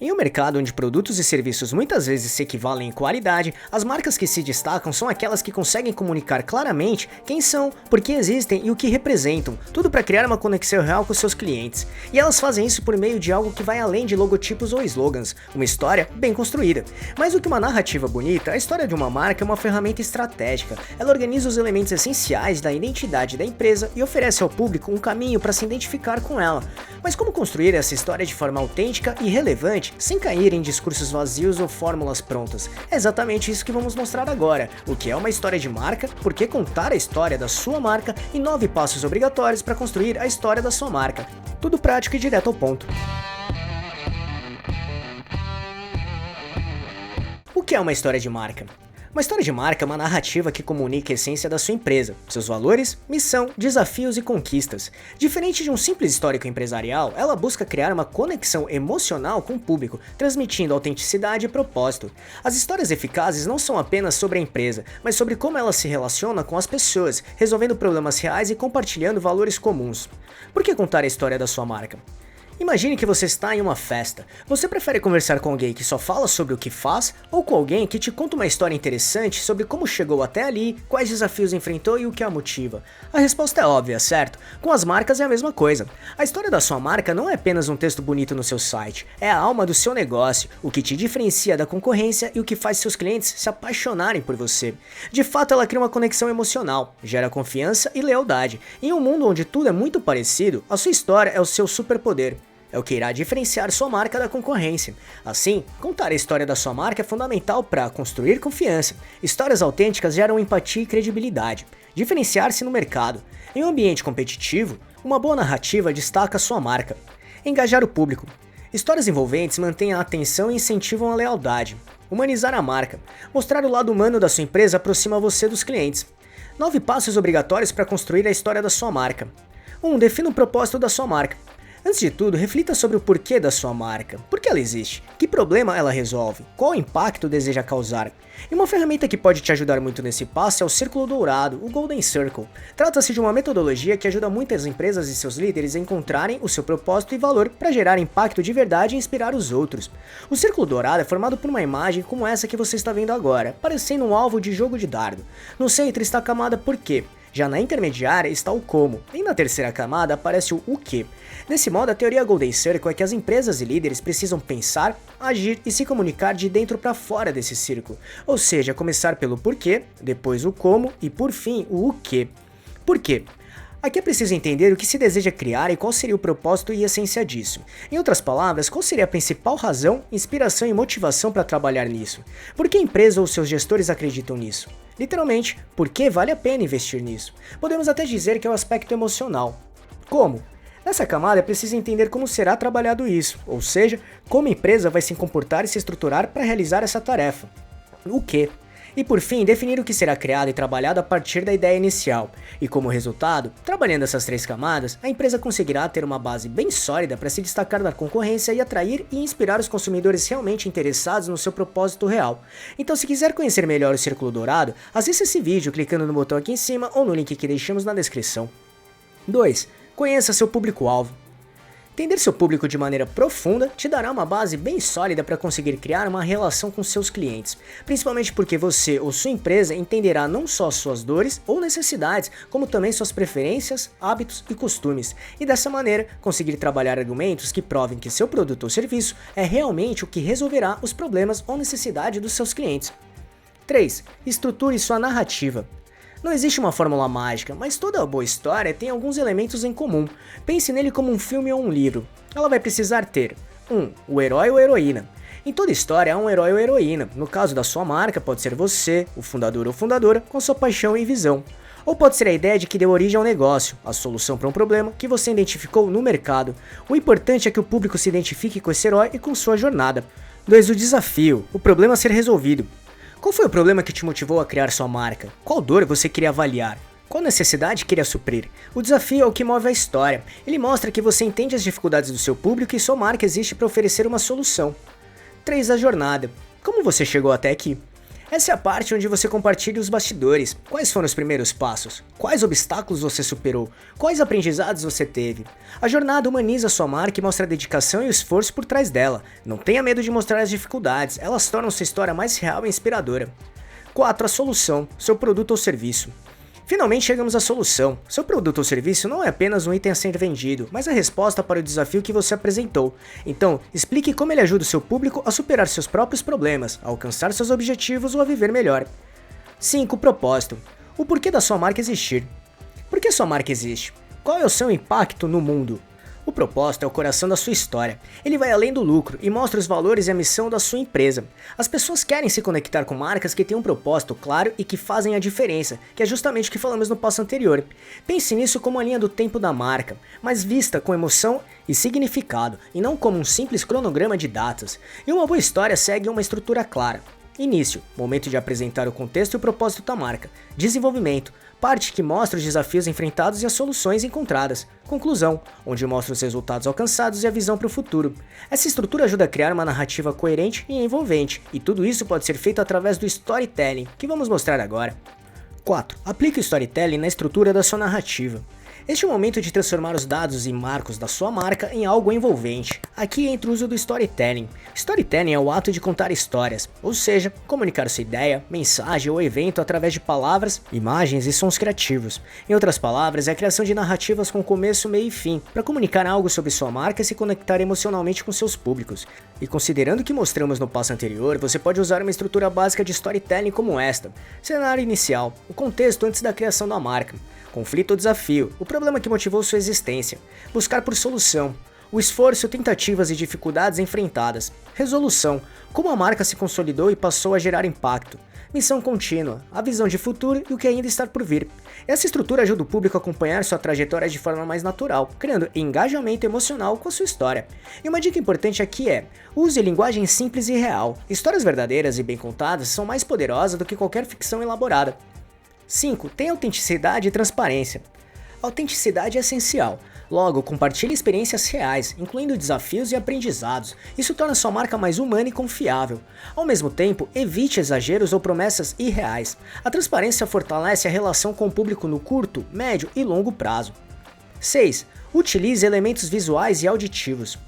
Em um mercado onde produtos e serviços muitas vezes se equivalem em qualidade, as marcas que se destacam são aquelas que conseguem comunicar claramente quem são, por que existem e o que representam, tudo para criar uma conexão real com seus clientes. E elas fazem isso por meio de algo que vai além de logotipos ou slogans, uma história bem construída. Mais do que uma narrativa bonita, a história de uma marca é uma ferramenta estratégica. Ela organiza os elementos essenciais da identidade da empresa e oferece ao público um caminho para se identificar com ela. Mas como construir essa história de forma autêntica e relevante, sem cair em discursos vazios ou fórmulas prontas? É exatamente isso que vamos mostrar agora. O que é uma história de marca, por que contar a história da sua marca e 9 passos obrigatórios para construir a história da sua marca. Tudo prático e direto ao ponto. O que é uma história de marca? Uma história de marca é uma narrativa que comunica a essência da sua empresa, seus valores, missão, desafios e conquistas. Diferente de um simples histórico empresarial, ela busca criar uma conexão emocional com o público, transmitindo autenticidade e propósito. As histórias eficazes não são apenas sobre a empresa, mas sobre como ela se relaciona com as pessoas, resolvendo problemas reais e compartilhando valores comuns. Por que contar a história da sua marca? Imagine que você está em uma festa. Você prefere conversar com alguém que só fala sobre o que faz ou com alguém que te conta uma história interessante sobre como chegou até ali, quais desafios enfrentou e o que a motiva? A resposta é óbvia, certo? Com as marcas é a mesma coisa. A história da sua marca não é apenas um texto bonito no seu site, é a alma do seu negócio, o que te diferencia da concorrência e o que faz seus clientes se apaixonarem por você. De fato, ela cria uma conexão emocional, gera confiança e lealdade. Em um mundo onde tudo é muito parecido, a sua história é o seu superpoder. É o que irá diferenciar sua marca da concorrência. Assim, contar a história da sua marca é fundamental para construir confiança. Histórias autênticas geram empatia e credibilidade. Diferenciar-se no mercado. Em um ambiente competitivo, uma boa narrativa destaca sua marca. Engajar o público. Histórias envolventes mantêm a atenção e incentivam a lealdade. Humanizar a marca. Mostrar o lado humano da sua empresa aproxima você dos clientes. 9 passos obrigatórios para construir a história da sua marca. 1. Defina o propósito da sua marca. Antes de tudo, reflita sobre o porquê da sua marca. Por que ela existe? Que problema ela resolve? Qual impacto deseja causar? E uma ferramenta que pode te ajudar muito nesse passo é o Círculo Dourado, o Golden Circle. Trata-se de uma metodologia que ajuda muitas empresas e seus líderes a encontrarem o seu propósito e valor para gerar impacto de verdade e inspirar os outros. O Círculo Dourado é formado por uma imagem como essa que você está vendo agora, parecendo um alvo de jogo de dardo. No centro está a camada porquê. Já na intermediária está o como, e na terceira camada aparece o que. Desse modo, a teoria Golden Circle é que as empresas e líderes precisam pensar, agir e se comunicar de dentro para fora desse círculo, ou seja, começar pelo porquê, depois o como e por fim o que. Por quê? Aqui é preciso entender o que se deseja criar e qual seria o propósito e essência disso. Em outras palavras, qual seria a principal razão, inspiração e motivação para trabalhar nisso? Por que a empresa ou seus gestores acreditam nisso? Literalmente, por que vale a pena investir nisso? Podemos até dizer que é o aspecto emocional. Como? Nessa camada é preciso entender como será trabalhado isso, ou seja, como a empresa vai se comportar e se estruturar para realizar essa tarefa. O que? E por fim, definir o que será criado e trabalhado a partir da ideia inicial. E como resultado, trabalhando essas 3 camadas, a empresa conseguirá ter uma base bem sólida para se destacar da concorrência e atrair e inspirar os consumidores realmente interessados no seu propósito real. Então, se quiser conhecer melhor o Círculo Dourado, assista esse vídeo clicando no botão aqui em cima ou no link que deixamos na descrição. 2. Conheça seu público-alvo. Entender seu público de maneira profunda te dará uma base bem sólida para conseguir criar uma relação com seus clientes, principalmente porque você ou sua empresa entenderá não só suas dores ou necessidades, como também suas preferências, hábitos e costumes, e dessa maneira conseguir trabalhar argumentos que provem que seu produto ou serviço é realmente o que resolverá os problemas ou necessidades dos seus clientes. 3. Estruture sua narrativa. Não existe uma fórmula mágica, mas toda boa história tem alguns elementos em comum. Pense nele como um filme ou um livro. Ela vai precisar ter 1. O herói ou heroína. Em toda história há um herói ou heroína. No caso da sua marca, pode ser você, o fundador ou fundadora, com sua paixão e visão. Ou pode ser a ideia de que deu origem ao negócio, a solução para um problema que você identificou no mercado. O importante é que o público se identifique com esse herói e com sua jornada. 2. O desafio, o problema a ser resolvido. Qual foi o problema que te motivou a criar sua marca? Qual dor você queria avaliar? Qual necessidade queria suprir? O desafio é o que move a história. Ele mostra que você entende as dificuldades do seu público e sua marca existe para oferecer uma solução. 3. A jornada. Como você chegou até aqui? Essa é a parte onde você compartilha os bastidores. Quais foram os primeiros passos? Quais obstáculos você superou? Quais aprendizados você teve? A jornada humaniza sua marca e mostra a dedicação e o esforço por trás dela. Não tenha medo de mostrar as dificuldades, elas tornam sua história mais real e inspiradora. 4. A solução, seu produto ou serviço. Finalmente chegamos à solução. Seu produto ou serviço não é apenas um item a ser vendido, mas a resposta para o desafio que você apresentou. Então, explique como ele ajuda o seu público a superar seus próprios problemas, a alcançar seus objetivos ou a viver melhor. 5. Propósito. O porquê da sua marca existir. Por que sua marca existe? Qual é o seu impacto no mundo? O propósito é o coração da sua história. Ele vai além do lucro e mostra os valores e a missão da sua empresa. As pessoas querem se conectar com marcas que têm um propósito claro e que fazem a diferença, que é justamente o que falamos no passo anterior. Pense nisso como a linha do tempo da marca, mas vista com emoção e significado, e não como um simples cronograma de datas. E uma boa história segue uma estrutura clara. Início, momento de apresentar o contexto e o propósito da marca. Desenvolvimento, parte que mostra os desafios enfrentados e as soluções encontradas. Conclusão, onde mostra os resultados alcançados e a visão para o futuro. Essa estrutura ajuda a criar uma narrativa coerente e envolvente, e tudo isso pode ser feito através do storytelling, que vamos mostrar agora. 4. Aplique o storytelling na estrutura da sua narrativa. Este é o momento de transformar os dados e marcos da sua marca em algo envolvente. Aqui entra o uso do storytelling. Storytelling é o ato de contar histórias, ou seja, comunicar sua ideia, mensagem ou evento através de palavras, imagens e sons criativos. Em outras palavras, é a criação de narrativas com começo, meio e fim, para comunicar algo sobre sua marca e se conectar emocionalmente com seus públicos. E considerando o que mostramos no passo anterior, você pode usar uma estrutura básica de storytelling como esta. Cenário inicial, o contexto antes da criação da marca. Conflito ou desafio, o problema que motivou sua existência. Buscar por solução, o esforço, tentativas e dificuldades enfrentadas. Resolução, como a marca se consolidou e passou a gerar impacto. Missão contínua, a visão de futuro e o que ainda está por vir. Essa estrutura ajuda o público a acompanhar sua trajetória de forma mais natural, criando engajamento emocional com a sua história. E uma dica importante aqui é, use linguagem simples e real. Histórias verdadeiras e bem contadas são mais poderosas do que qualquer ficção elaborada. 5. Tem autenticidade e transparência. Autenticidade é essencial. Logo, compartilhe experiências reais, incluindo desafios e aprendizados. Isso torna sua marca mais humana e confiável. Ao mesmo tempo, evite exageros ou promessas irreais. A transparência fortalece a relação com o público no curto, médio e longo prazo. 6. Utilize elementos visuais e auditivos.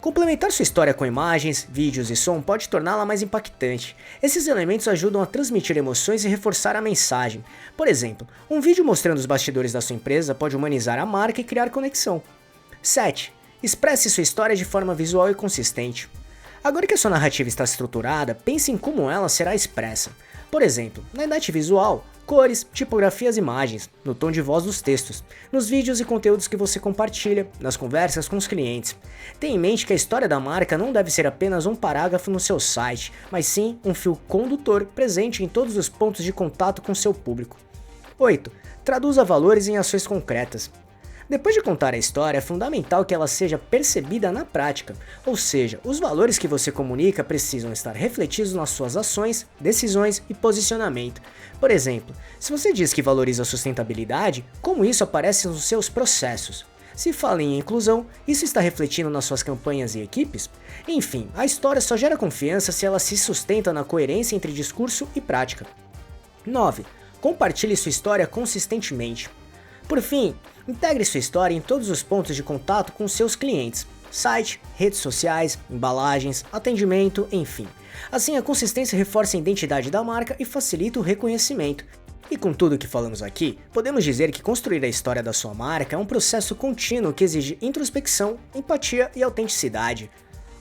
Complementar sua história com imagens, vídeos e som pode torná-la mais impactante. Esses elementos ajudam a transmitir emoções e reforçar a mensagem. Por exemplo, um vídeo mostrando os bastidores da sua empresa pode humanizar a marca e criar conexão. 7. Expresse sua história de forma visual e consistente. Agora que a sua narrativa está estruturada, pense em como ela será expressa. Por exemplo, na identidade visual, cores, tipografias e imagens, no tom de voz dos textos, nos vídeos e conteúdos que você compartilha, nas conversas com os clientes. Tenha em mente que a história da marca não deve ser apenas um parágrafo no seu site, mas sim um fio condutor presente em todos os pontos de contato com seu público. 8. Traduza valores em ações concretas. Depois de contar a história, é fundamental que ela seja percebida na prática, ou seja, os valores que você comunica precisam estar refletidos nas suas ações, decisões e posicionamento. Por exemplo, se você diz que valoriza a sustentabilidade, como isso aparece nos seus processos? Se fala em inclusão, isso está refletindo nas suas campanhas e equipes? Enfim, a história só gera confiança se ela se sustenta na coerência entre discurso e prática. 9. Compartilhe sua história consistentemente. Por fim, integre sua história em todos os pontos de contato com seus clientes, site, redes sociais, embalagens, atendimento, enfim. Assim, a consistência reforça a identidade da marca e facilita o reconhecimento. E com tudo o que falamos aqui, podemos dizer que construir a história da sua marca é um processo contínuo que exige introspecção, empatia e autenticidade.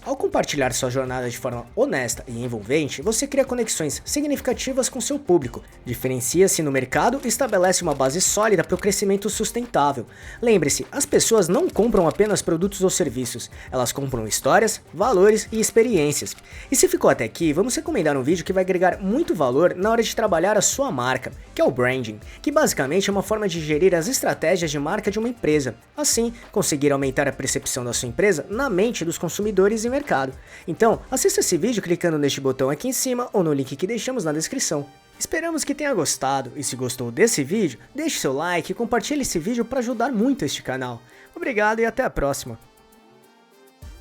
Ao compartilhar sua jornada de forma honesta e envolvente, você cria conexões significativas com seu público, diferencia-se no mercado e estabelece uma base sólida para o crescimento sustentável. Lembre-se, as pessoas não compram apenas produtos ou serviços, elas compram histórias, valores e experiências. E se ficou até aqui, vamos recomendar um vídeo que vai agregar muito valor na hora de trabalhar a sua marca, que é o branding, que basicamente é uma forma de gerir as estratégias de marca de uma empresa. Assim, conseguir aumentar a percepção da sua empresa na mente dos consumidores e mercado. Então, assista esse vídeo clicando neste botão aqui em cima ou no link que deixamos na descrição. Esperamos que tenha gostado e se gostou desse vídeo, deixe seu like e compartilhe esse vídeo para ajudar muito este canal. Obrigado e até a próxima!